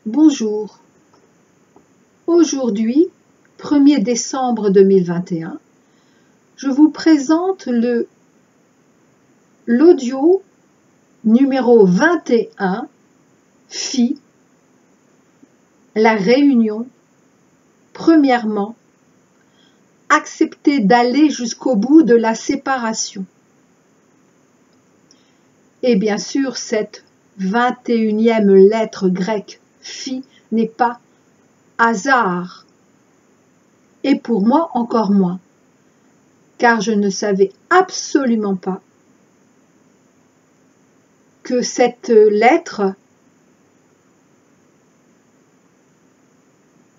Bonjour, aujourd'hui, 1er décembre 2021, je vous présente l'audio numéro 21, FI, la réunion, premièrement, accepter d'aller jusqu'au bout de la séparation. Et bien sûr, cette 21e lettre grecque, Phi, n'est pas hasard. Et pour moi, encore moins, car je ne savais absolument pas que cette lettre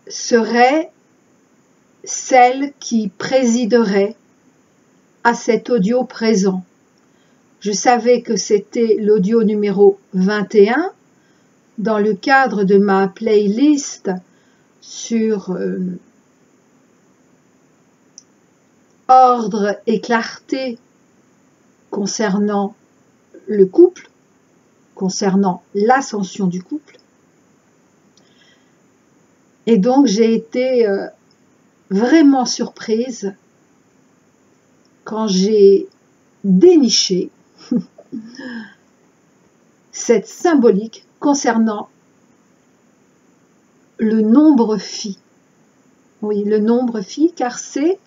serait celle qui présiderait à cet audio présent. Je savais que c'était l'audio numéro 21 dans le cadre de ma playlist sur ordre et clarté concernant le couple, concernant l'ascension du couple. Et donc j'ai été vraiment surprise quand j'ai déniché cette symbolique concernant le nombre phi. Oui, le nombre phi, car c'est,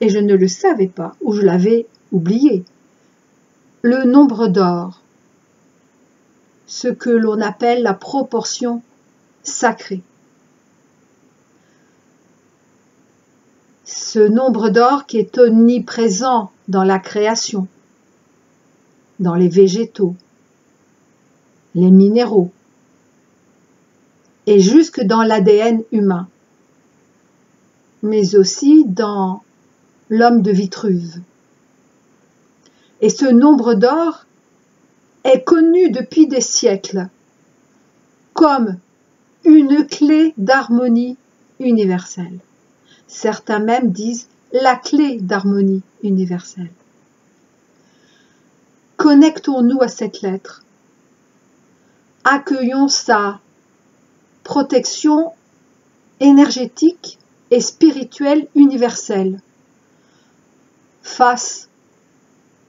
et je ne le savais pas, ou je l'avais oublié, le nombre d'or, ce que l'on appelle la proportion sacrée. Ce nombre d'or qui est omniprésent dans la création, dans les végétaux, les minéraux, et jusque dans l'ADN humain, mais aussi dans l'homme de Vitruve. Et ce nombre d'or est connu depuis des siècles comme une clé d'harmonie universelle. Certains même disent la clé d'harmonie universelle. Connectons-nous à cette lettre. Accueillons sa protection énergétique et spirituelle universelle face,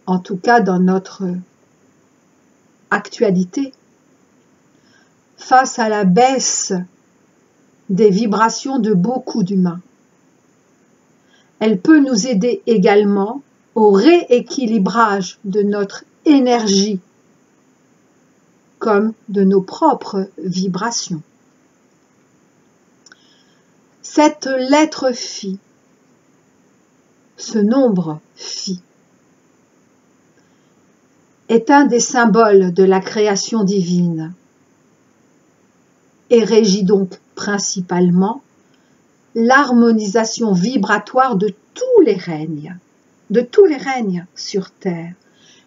en tout cas dans notre actualité, face à la baisse des vibrations de beaucoup d'humains. Elle peut nous aider également au rééquilibrage de notre énergie comme de nos propres vibrations. Cette lettre Phi, ce nombre Phi, est un des symboles de la création divine et régit donc principalement l'harmonisation vibratoire de tous les règnes sur Terre,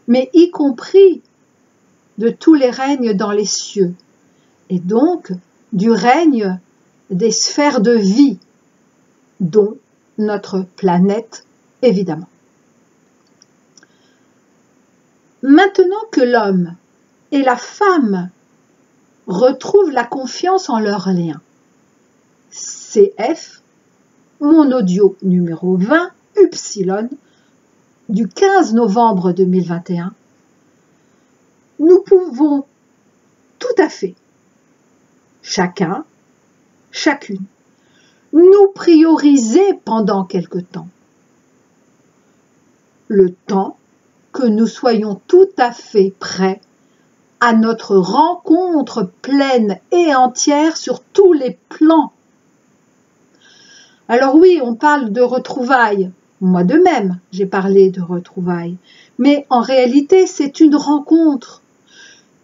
mais y compris de tous les règnes dans les cieux, et donc du règne des sphères de vie, dont notre planète, évidemment. Maintenant que l'homme et la femme retrouvent la confiance en leur lien, CF, mon audio numéro 20, Upsilon, du 15 novembre 2021, nous pouvons tout à fait, chacun, chacune, nous prioriser pendant quelque temps. Le temps que nous soyons tout à fait prêts à notre rencontre pleine et entière sur tous les plans. Alors oui, on parle de retrouvailles. Moi de même, j'ai parlé de retrouvailles. Mais en réalité, c'est une rencontre.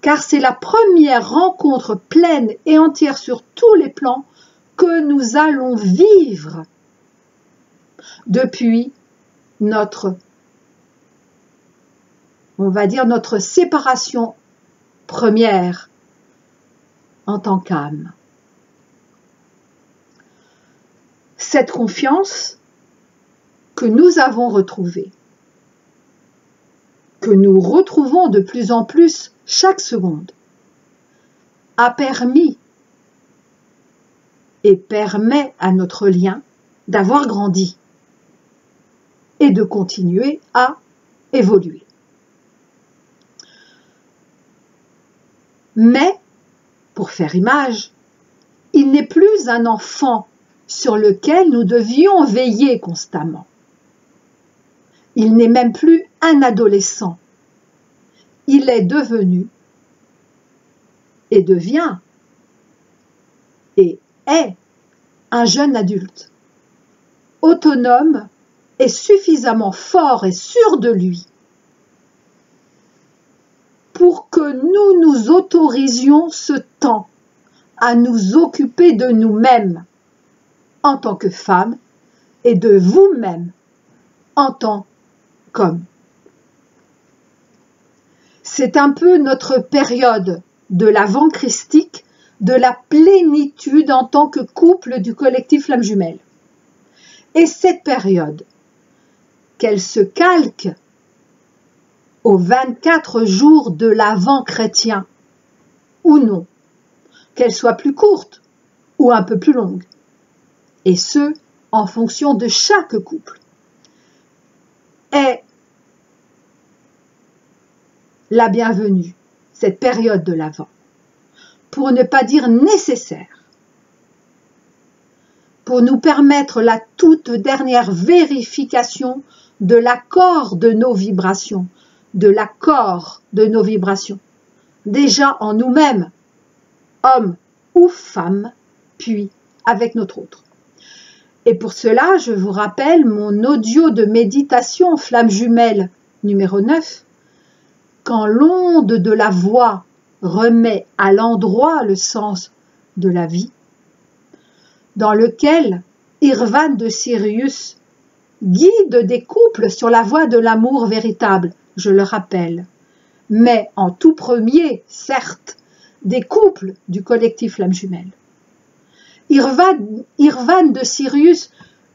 Car c'est la première rencontre pleine et entière sur tous les plans que nous allons vivre depuis notre, on va dire, notre séparation première en tant qu'âme. Cette confiance que nous avons retrouvée, que nous retrouvons de plus en plus chaque seconde, a permis et permet à notre lien d'avoir grandi et de continuer à évoluer. Mais, pour faire image, il n'est plus un enfant sur lequel nous devions veiller constamment. Il n'est même plus un adolescent. Il est devenu et devient et est un jeune adulte, autonome et suffisamment fort et sûr de lui pour que nous nous autorisions ce temps à nous occuper de nous-mêmes en tant que femmes et de vous-même en tant qu'hommes. C'est un peu notre période de l'avant christique, de la plénitude en tant que couple du collectif Flammes Jumelles. Et cette période, qu'elle se calque aux 24 jours de l'Avent chrétien, ou non, qu'elle soit plus courte ou un peu plus longue, et ce, en fonction de chaque couple, est la bienvenue, cette période de l'Avent, pour ne pas dire nécessaire, pour nous permettre la toute dernière vérification de l'accord de nos vibrations, déjà en nous-mêmes, hommes ou femmes, puis avec notre autre. Et pour cela, je vous rappelle mon audio de méditation Flammes Jumelles numéro 9, quand l'onde de la voix remet à l'endroit le sens de la vie, dans lequel Irvan de Sirius guide des couples sur la voie de l'amour véritable, je le rappelle, mais en tout premier, certes, des couples du collectif Flammes Jumelles. Irvan de Sirius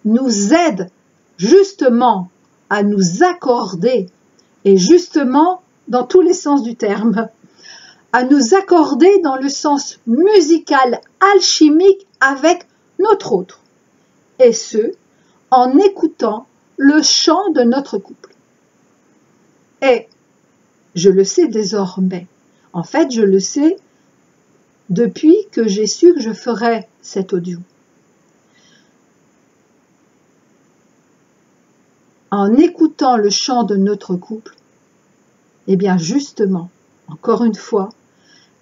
nous aide justement à nous accorder, et justement dans tous les sens du terme, à nous accorder dans le sens musical alchimique avec notre autre, et ce, en écoutant le chant de notre couple. Et je le sais désormais, en fait je le sais depuis que j'ai su que je ferais cet audio. En écoutant le chant de notre couple, eh bien justement, encore une fois,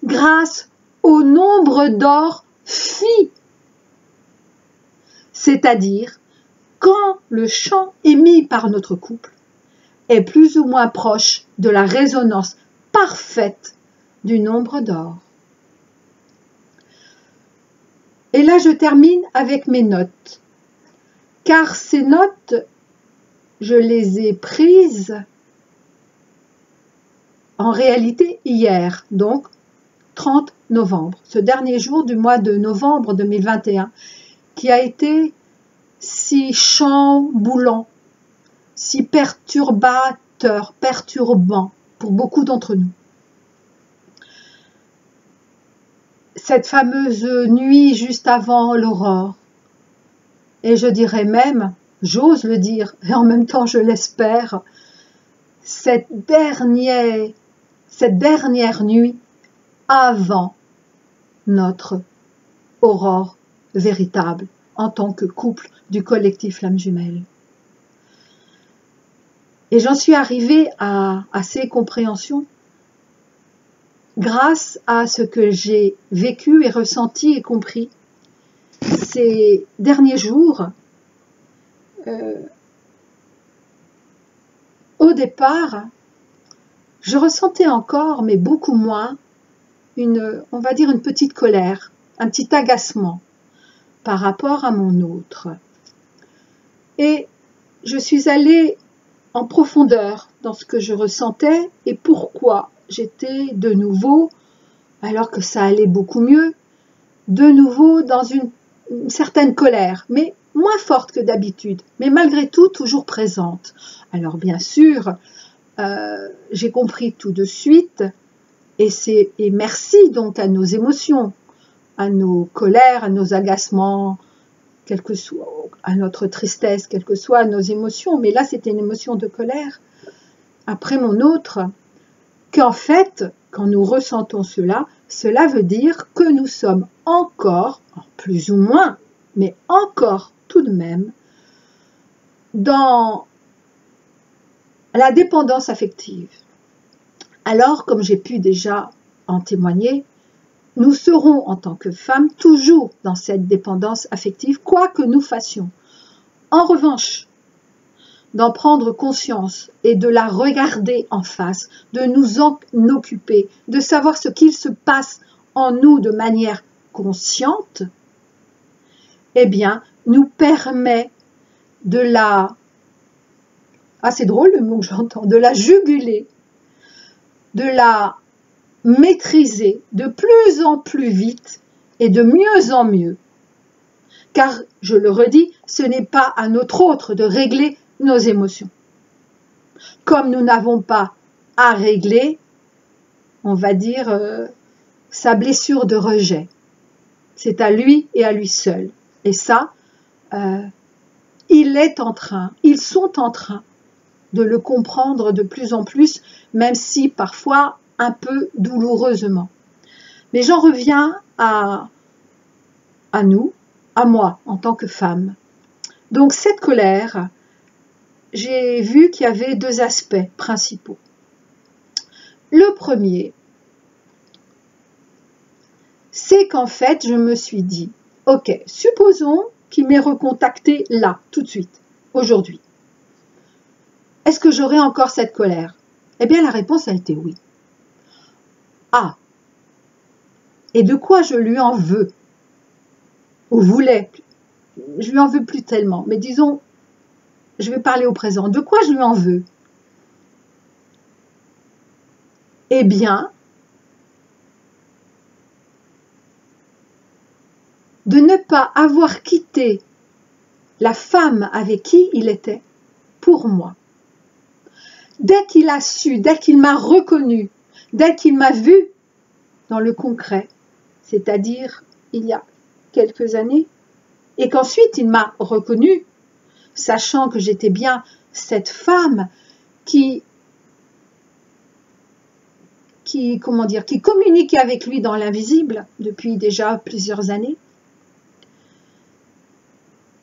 grâce au nombre d'or phi, c'est-à-dire quand le chant émis par notre couple est plus ou moins proche de la résonance parfaite du nombre d'or. Et là, je termine avec mes notes, car ces notes, je les ai prises en réalité hier, donc 30 novembre, ce dernier jour du mois de novembre 2021, qui a été si chamboulant, si perturbant pour beaucoup d'entre nous. Cette fameuse nuit juste avant l'aurore, et je dirais même, j'ose le dire, et en même temps je l'espère, cette dernière nuit avant notre aurore véritable en tant que couple du collectif Flammes Jumelles. Et j'en suis arrivée à ces compréhensions grâce à ce que j'ai vécu et ressenti et compris ces derniers jours. Au départ, je ressentais encore, mais beaucoup moins, on va dire une petite colère, un petit agacement par rapport à mon autre. Et je suis allée en profondeur dans ce que je ressentais et pourquoi j'étais de nouveau, alors que ça allait beaucoup mieux, de nouveau dans une certaine colère, mais moins forte que d'habitude, mais malgré tout toujours présente. Alors bien sûr, j'ai compris tout de suite, et merci donc à nos émotions à nos colères, à nos agacements, quelle que soit, à notre tristesse, quelles que soient nos émotions. Mais là, c'était une émotion de colère. Après mon autre, qu'en fait, quand nous ressentons cela, cela veut dire que nous sommes encore, plus ou moins, mais encore tout de même, dans la dépendance affective. Alors, comme j'ai pu déjà en témoigner, nous serons en tant que femmes toujours dans cette dépendance affective, quoi que nous fassions. En revanche, d'en prendre conscience et de la regarder en face, de nous en occuper, de savoir ce qu'il se passe en nous de manière consciente, eh bien, nous permet de la, c'est drôle le mot que j'entends, de la juguler, de la maîtriser de plus en plus vite et de mieux en mieux. Car, je le redis, ce n'est pas à notre autre de régler nos émotions. Comme nous n'avons pas à régler, on va dire, sa blessure de rejet. C'est à lui et à lui seul. Et ça, ils sont en train de le comprendre de plus en plus, même si parfois un peu douloureusement. Mais j'en reviens à nous, à moi, en tant que femme. Donc cette colère, j'ai vu qu'il y avait deux aspects principaux. Le premier, c'est qu'en fait, je me suis dit, ok, supposons qu'il m'ait recontacté là, tout de suite, aujourd'hui. Est-ce que j'aurai encore cette colère? Eh bien, la réponse a été oui. Ah, et de quoi je lui en veux? Ou voulais? Je lui en veux plus tellement, mais disons, je vais parler au présent. De quoi je lui en veux? Eh bien, de ne pas avoir quitté la femme avec qui il était pour moi. Dès qu'il a su, dès qu'il m'a reconnu, dès qu'il m'a vu dans le concret, c'est-à-dire il y a quelques années, et qu'ensuite il m'a reconnu, sachant que j'étais bien cette femme qui communiquait avec lui dans l'invisible depuis déjà plusieurs années,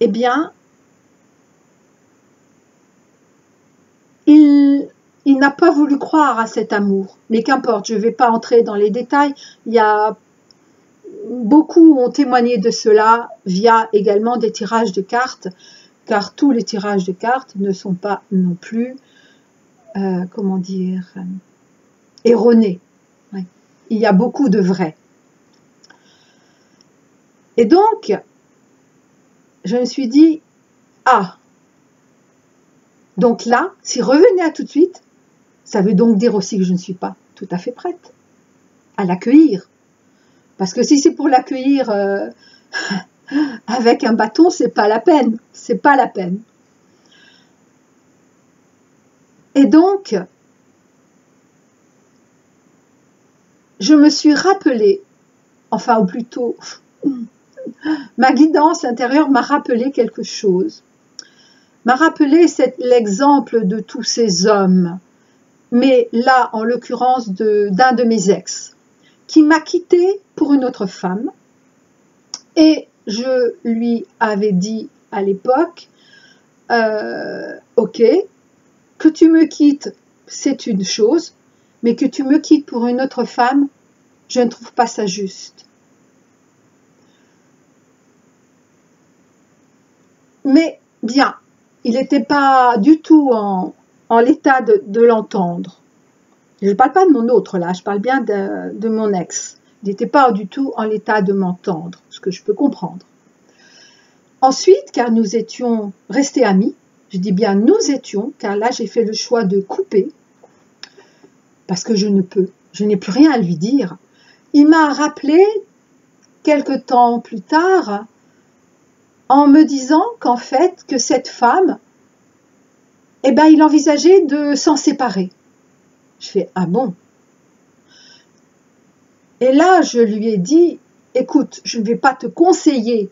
eh bien, il n'a pas voulu croire à cet amour. Mais qu'importe, je ne vais pas entrer dans les détails. Il y a beaucoup ont témoigné de cela via également des tirages de cartes, car tous les tirages de cartes ne sont pas non plus, erronés. Ouais. Il y a beaucoup de vrais. Et donc, je me suis dit, donc là, s'il revenait à tout de suite, ça veut donc dire aussi que je ne suis pas tout à fait prête à l'accueillir. Parce que si c'est pour l'accueillir avec un bâton, c'est pas la peine. C'est pas la peine. Et donc, je me suis rappelé, ou plutôt, ma guidance intérieure m'a rappelé quelque chose. M'a rappelé l'exemple de tous ces hommes, mais là, en l'occurrence, d'un de mes ex, qui m'a quittée pour une autre femme, et je lui avais dit à l'époque, ok, que tu me quittes, c'est une chose, mais que tu me quittes pour une autre femme, je ne trouve pas ça juste. Mais bien, il n'était pas du tout en l'état de l'entendre. Je ne parle pas de mon autre là, je parle bien de mon ex. Il n'était pas du tout en l'état de m'entendre, ce que je peux comprendre. Ensuite, car nous étions restés amis, je dis bien nous étions, car là j'ai fait le choix de couper, parce que je n'ai plus rien à lui dire. Il m'a rappelé, quelque temps plus tard, en me disant qu'en fait, que cette femme, il envisageait de s'en séparer. Je fais, ah bon? Et là, je lui ai dit, écoute, je ne vais pas te conseiller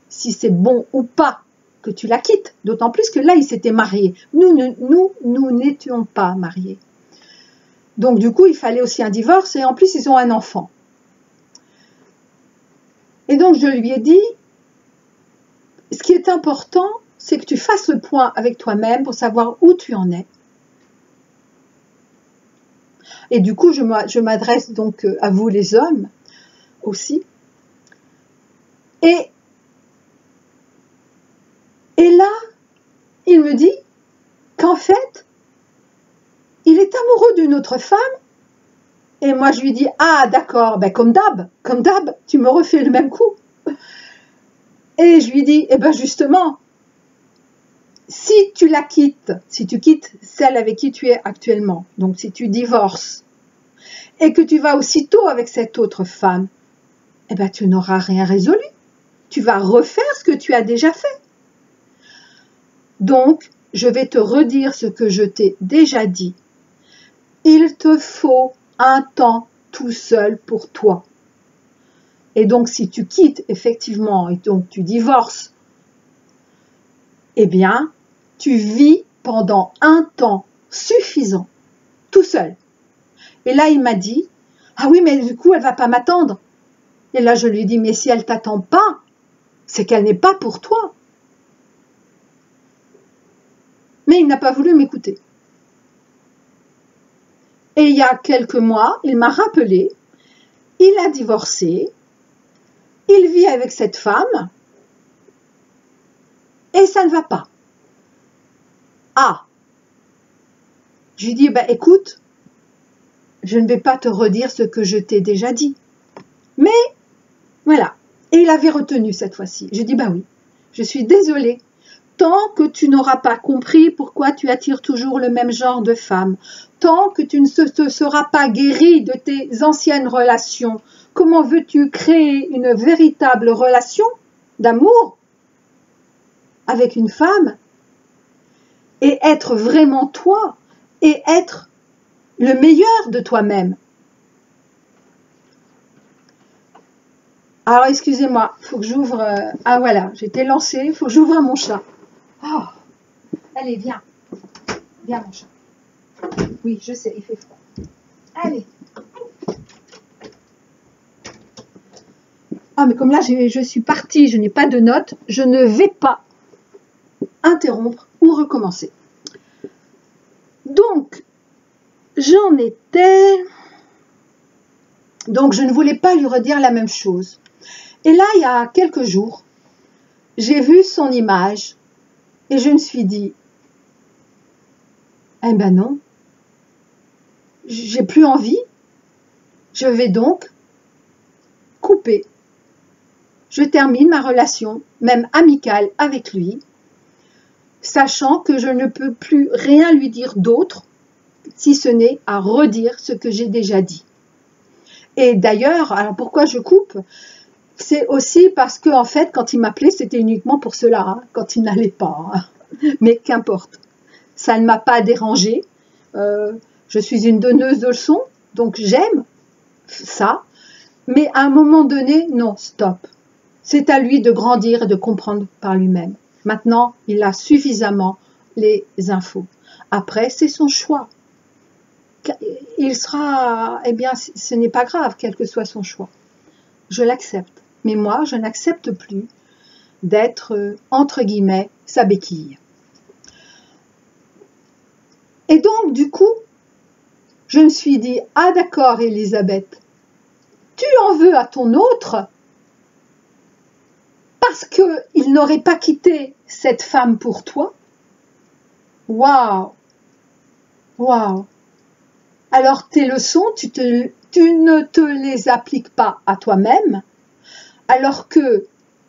si c'est bon ou pas que tu la quittes, d'autant plus que là, ils s'étaient mariés. Nous n'étions pas mariés. Donc, du coup, il fallait aussi un divorce et en plus, ils ont un enfant. Et donc, je lui ai dit, ce qui est important, c'est que tu fasses le point avec toi-même pour savoir où tu en es. Et du coup, je m'adresse donc à vous les hommes aussi. Et là, il me dit qu'en fait, il est amoureux d'une autre femme. Et moi, je lui dis, ah d'accord, ben comme d'hab, tu me refais le même coup. Et je lui dis, eh ben justement, si tu la quittes, si tu quittes celle avec qui tu es actuellement, donc si tu divorces, et que tu vas aussitôt avec cette autre femme, eh ben tu n'auras rien résolu. Tu vas refaire ce que tu as déjà fait. Donc, je vais te redire ce que je t'ai déjà dit. Il te faut un temps tout seul pour toi. Et donc, si tu quittes effectivement et donc tu divorces, eh bien, tu vis pendant un temps suffisant, tout seul. Et là, il m'a dit, ah oui, mais du coup, elle va pas m'attendre. Et là, je lui dis, mais si elle t'attend pas, c'est qu'elle n'est pas pour toi. Mais il n'a pas voulu m'écouter. Et il y a quelques mois, il m'a rappelé, il a divorcé, il vit avec cette femme, et ça ne va pas. Ah, je lui dis, ben, écoute, je ne vais pas te redire ce que je t'ai déjà dit. Mais, voilà. Et il avait retenu cette fois-ci. Je dis, ben oui, je suis désolée. Tant que tu n'auras pas compris pourquoi tu attires toujours le même genre de femme, tant que tu ne te seras pas guéri de tes anciennes relations, comment veux-tu créer une véritable relation d'amour avec une femme et être vraiment toi et être le meilleur de toi-même? Alors, excusez-moi, il faut que j'ouvre... Ah voilà, j'étais lancée, il faut que j'ouvre mon chat. Oh, allez, viens. Viens, mon chat. Oui, je sais, il fait froid. Allez. Ah, mais comme là, je suis partie, je n'ai pas de notes, je ne vais pas interrompre ou recommencer. Donc, j'en étais... Donc, je ne voulais pas lui redire la même chose. Et là, il y a quelques jours, j'ai vu son image et je me suis dit, eh ben non, j'ai plus envie, je vais donc couper. Je termine ma relation, même amicale, avec lui, sachant que je ne peux plus rien lui dire d'autre, si ce n'est à redire ce que j'ai déjà dit. Et d'ailleurs, alors pourquoi je coupe ? C'est aussi parce que, en fait, quand il m'appelait, c'était uniquement pour cela, hein, quand il n'allait pas. Hein. Mais qu'importe. Ça ne m'a pas dérangée. Je suis une donneuse de leçons, donc j'aime ça. Mais à un moment donné, non, stop. C'est à lui de grandir et de comprendre par lui-même. Maintenant, il a suffisamment les infos. Après, c'est son choix. Il sera, eh bien, ce n'est pas grave, quel que soit son choix. Je l'accepte. Mais moi, je n'accepte plus d'être, entre guillemets, sa béquille. Et donc, du coup, je me suis dit, ah d'accord, Elisabeth, tu en veux à ton autre parce qu'il n'aurait pas quitté cette femme pour toi. Waouh! Waouh! Alors, tes leçons, tu ne te les appliques pas à toi-même, alors que,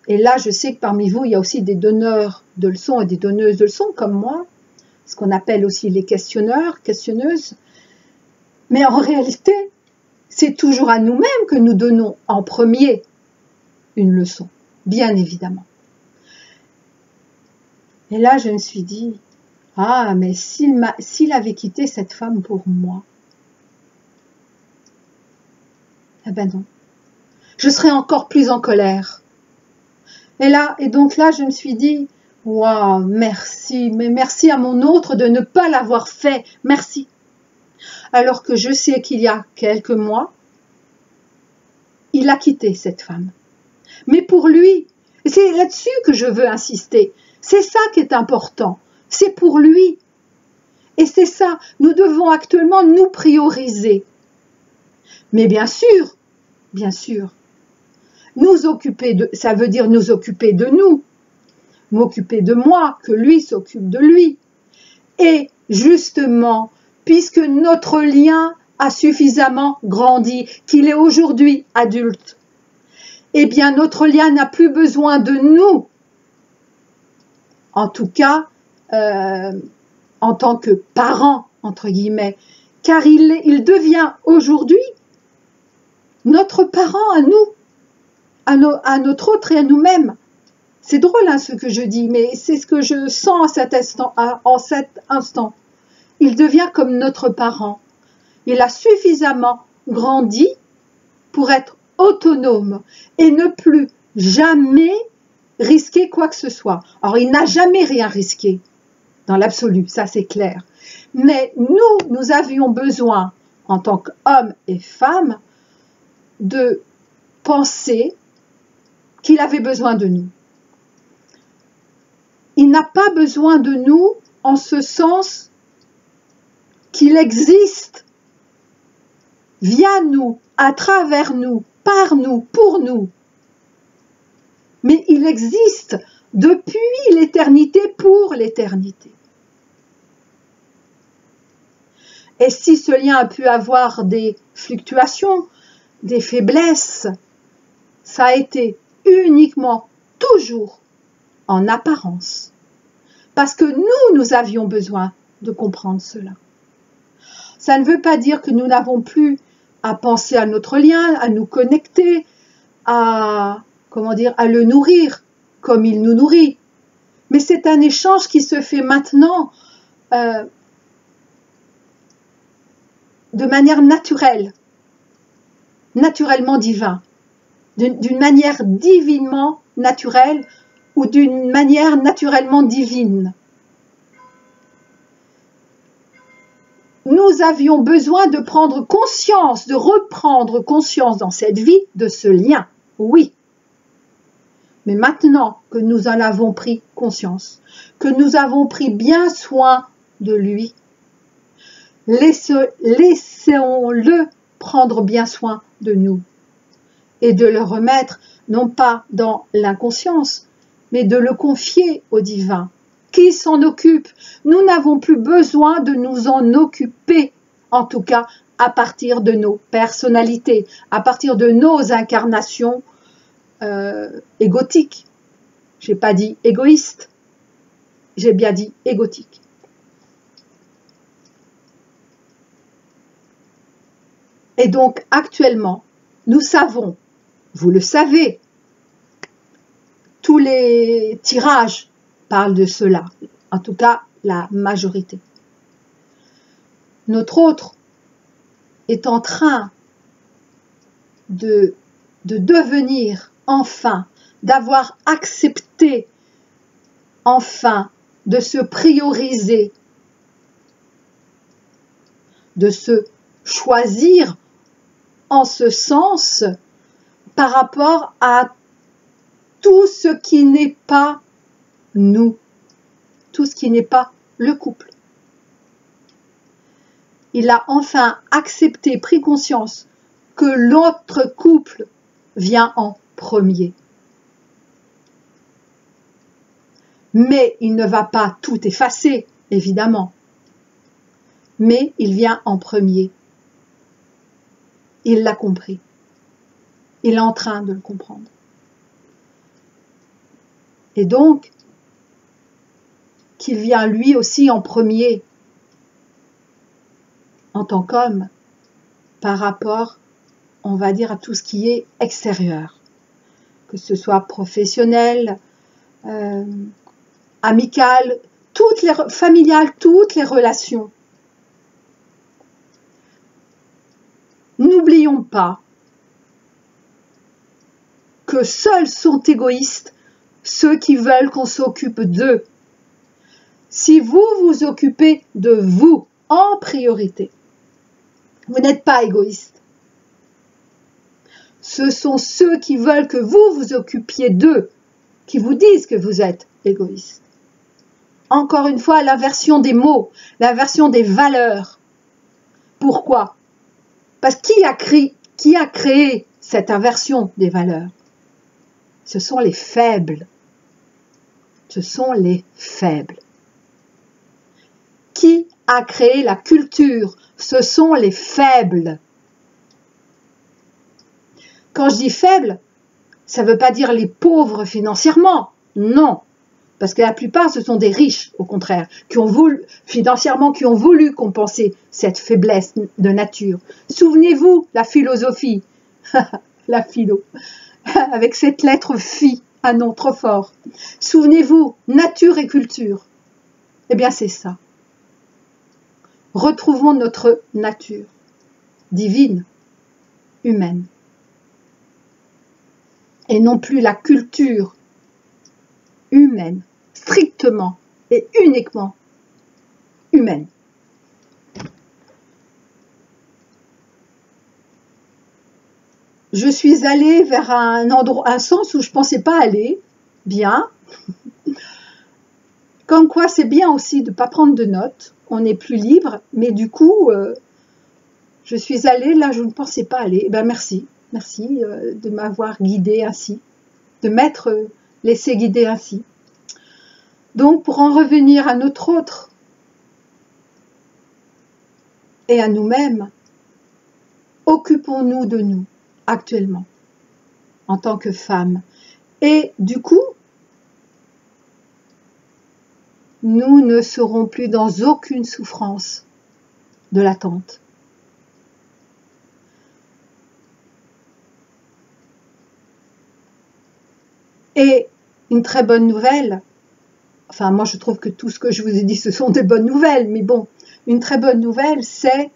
et là je sais que parmi vous, il y a aussi des donneurs de leçons et des donneuses de leçons comme moi, ce qu'on appelle aussi les questionneurs, questionneuses, mais en réalité, c'est toujours à nous-mêmes que nous donnons en premier une leçon, bien évidemment. Et là, je me suis dit, ah, mais s'il avait quitté cette femme pour moi, eh ben non. je serais encore plus en colère. Et donc là, je me suis dit, waouh, merci, mais merci à mon autre de ne pas l'avoir fait, merci. Alors que je sais qu'il y a quelques mois, il a quitté cette femme. Mais pour lui, et c'est là-dessus que je veux insister, c'est ça qui est important, c'est pour lui. Et c'est ça, nous devons actuellement nous prioriser. Mais bien sûr, nous occuper de, ça veut dire nous occuper de nous, m'occuper de moi, que lui s'occupe de lui. Et justement, puisque notre lien a suffisamment grandi, qu'il est aujourd'hui adulte, eh bien notre lien n'a plus besoin de nous. En tout cas, en tant que parent, entre guillemets, car il devient aujourd'hui notre parent à nous, à notre autre et à nous-mêmes. C'est drôle hein, ce que je dis, mais c'est ce que je sens en cet instant. Il devient comme notre parent. Il a suffisamment grandi pour être autonome et ne plus jamais risquer quoi que ce soit. Alors, il n'a jamais rien risqué, dans l'absolu, ça c'est clair. Mais nous avions besoin, en tant qu'hommes et femmes, de penser qu'il avait besoin de nous. Il n'a pas besoin de nous en ce sens qu'il existe via nous, à travers nous, par nous, pour nous. Mais il existe depuis l'éternité pour l'éternité. Et si ce lien a pu avoir des fluctuations, des faiblesses, ça a été uniquement, toujours, en apparence. Parce que nous avions besoin de comprendre cela. Ça ne veut pas dire que nous n'avons plus à penser à notre lien, à nous connecter, à le nourrir comme il nous nourrit. Mais c'est un échange qui se fait maintenant de manière naturelle, naturellement divin, d'une manière divinement naturelle ou d'une manière naturellement divine. Nous avions besoin de prendre conscience, de reprendre conscience dans cette vie de ce lien, oui. Mais maintenant que nous en avons pris conscience, que nous avons pris bien soin de lui, laissons-le prendre bien soin de nous et de le remettre non pas dans l'inconscience, mais de le confier au divin. Qui s'en occupe? Nous n'avons plus besoin de nous en occuper, en tout cas à partir de nos personnalités, à partir de nos incarnations égotiques. J'ai pas dit égoïste, j'ai bien dit égotique. Et donc actuellement, nous savons, vous le savez, tous les tirages parlent de cela, en tout cas la majorité. Notre autre est en train de devenir enfin, d'avoir accepté enfin de se prioriser, de se choisir en ce sens par rapport à tout ce qui n'est pas nous, tout ce qui n'est pas le couple. Il a enfin accepté, pris conscience que l'autre couple vient en premier. Mais il ne va pas tout effacer, évidemment. Mais il vient en premier. Il l'a compris. Il est en train de le comprendre. Et donc, qu'il vient lui aussi en premier, en tant qu'homme, par rapport, on va dire, à tout ce qui est extérieur. Que ce soit professionnel, amical, familial, toutes les relations. N'oublions pas que seuls sont égoïstes ceux qui veulent qu'on s'occupe d'eux. Si vous vous occupez de vous en priorité, vous n'êtes pas égoïste. Ce sont ceux qui veulent que vous vous occupiez d'eux qui vous disent que vous êtes égoïste. Encore une fois, l'inversion des mots, l'inversion des valeurs. Pourquoi? Parce que qui a créé cette inversion des valeurs? Ce sont les faibles. Ce sont les faibles. Qui a créé la culture? Ce sont les faibles. Quand je dis faibles, ça ne veut pas dire les pauvres financièrement. Non. Parce que la plupart, ce sont des riches, au contraire, qui ont voulu, financièrement, qui ont voulu compenser cette faiblesse de nature. Souvenez-vous, la philosophie, la philo, avec cette lettre phi, un nom trop fort. Souvenez-vous, nature et culture. Eh bien, c'est ça. Retrouvons notre nature divine, humaine, et non plus la culture humaine, strictement et uniquement humaine. Je suis allée vers un sens où je ne pensais pas aller, bien. Comme quoi c'est bien aussi de ne pas prendre de notes, on est plus libre, mais du coup, je suis allée là où je ne pensais pas aller. Ben merci de m'avoir guidée ainsi, de m'être laissé guider ainsi. Donc pour en revenir à notre autre et à nous-mêmes, occupons-nous de nous actuellement en tant que femmes. Et du coup, nous ne serons plus dans aucune souffrance de l'attente. Et une très bonne nouvelle, enfin moi je trouve que tout ce que je vous ai dit ce sont des bonnes nouvelles, mais bon, une très bonne nouvelle c'est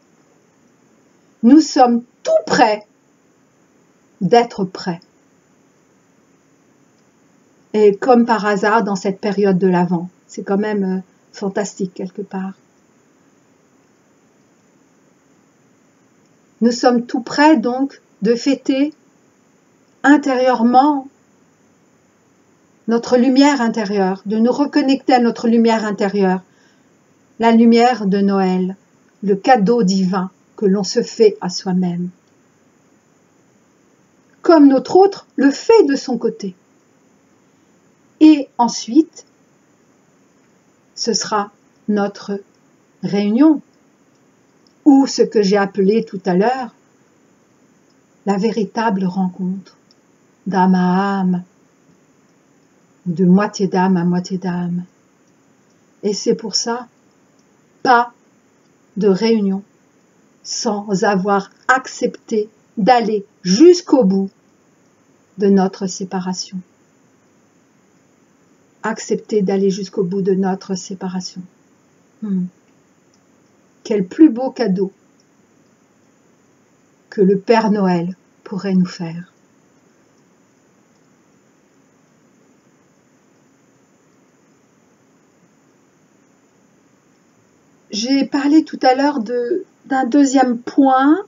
nous sommes tout prêts d'être prêts. Et comme par hasard dans cette période de l'Avent, c'est quand même fantastique quelque part. Nous sommes tout prêts donc de fêter intérieurement notre lumière intérieure, de nous reconnecter à notre lumière intérieure, la lumière de Noël, le cadeau divin que l'on se fait à soi-même. Comme notre autre le fait de son côté. Et ensuite, ce sera notre réunion, ou ce que j'ai appelé tout à l'heure, la véritable rencontre d'âme à âme, de moitié d'âme à moitié d'âme. Et c'est pour ça, pas de réunion sans avoir accepté d'aller jusqu'au bout de notre séparation. Accepter d'aller jusqu'au bout de notre séparation. Quel plus beau cadeau que le Père Noël pourrait nous faire. J'ai parlé tout à l'heure d'un deuxième point,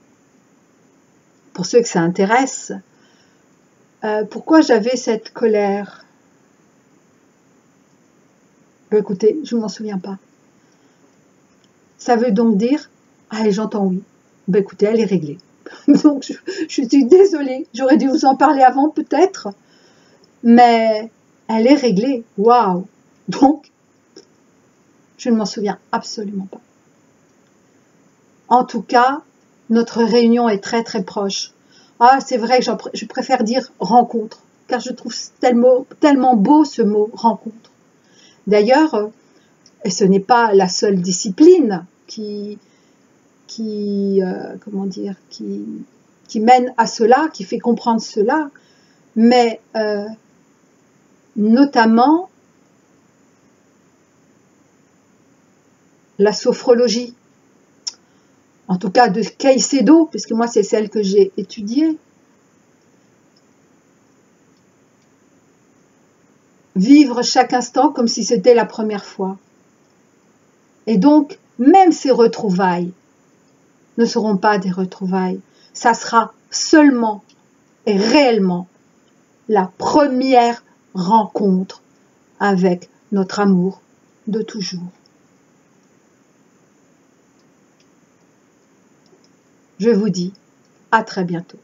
pour ceux que ça intéresse, pourquoi j'avais cette colère. Écoutez, je ne m'en souviens pas. Ça veut donc dire, allez, j'entends oui. Écoutez, elle est réglée. Donc, je suis désolée, j'aurais dû vous en parler avant peut-être, mais elle est réglée. Waouh! Donc, je ne m'en souviens absolument pas. En tout cas, notre réunion est très très proche. Ah, c'est vrai que je préfère dire rencontre, car je trouve tellement beau ce mot rencontre. D'ailleurs, et ce n'est pas la seule discipline qui mène à cela, qui fait comprendre cela, mais notamment la sophrologie, en tout cas de Caicedo, puisque moi c'est celle que j'ai étudiée. vivre chaque instant comme si c'était la première fois. Et donc, même ces retrouvailles ne seront pas des retrouvailles. Ça sera seulement et réellement la première rencontre avec notre amour de toujours. Je vous dis à très bientôt.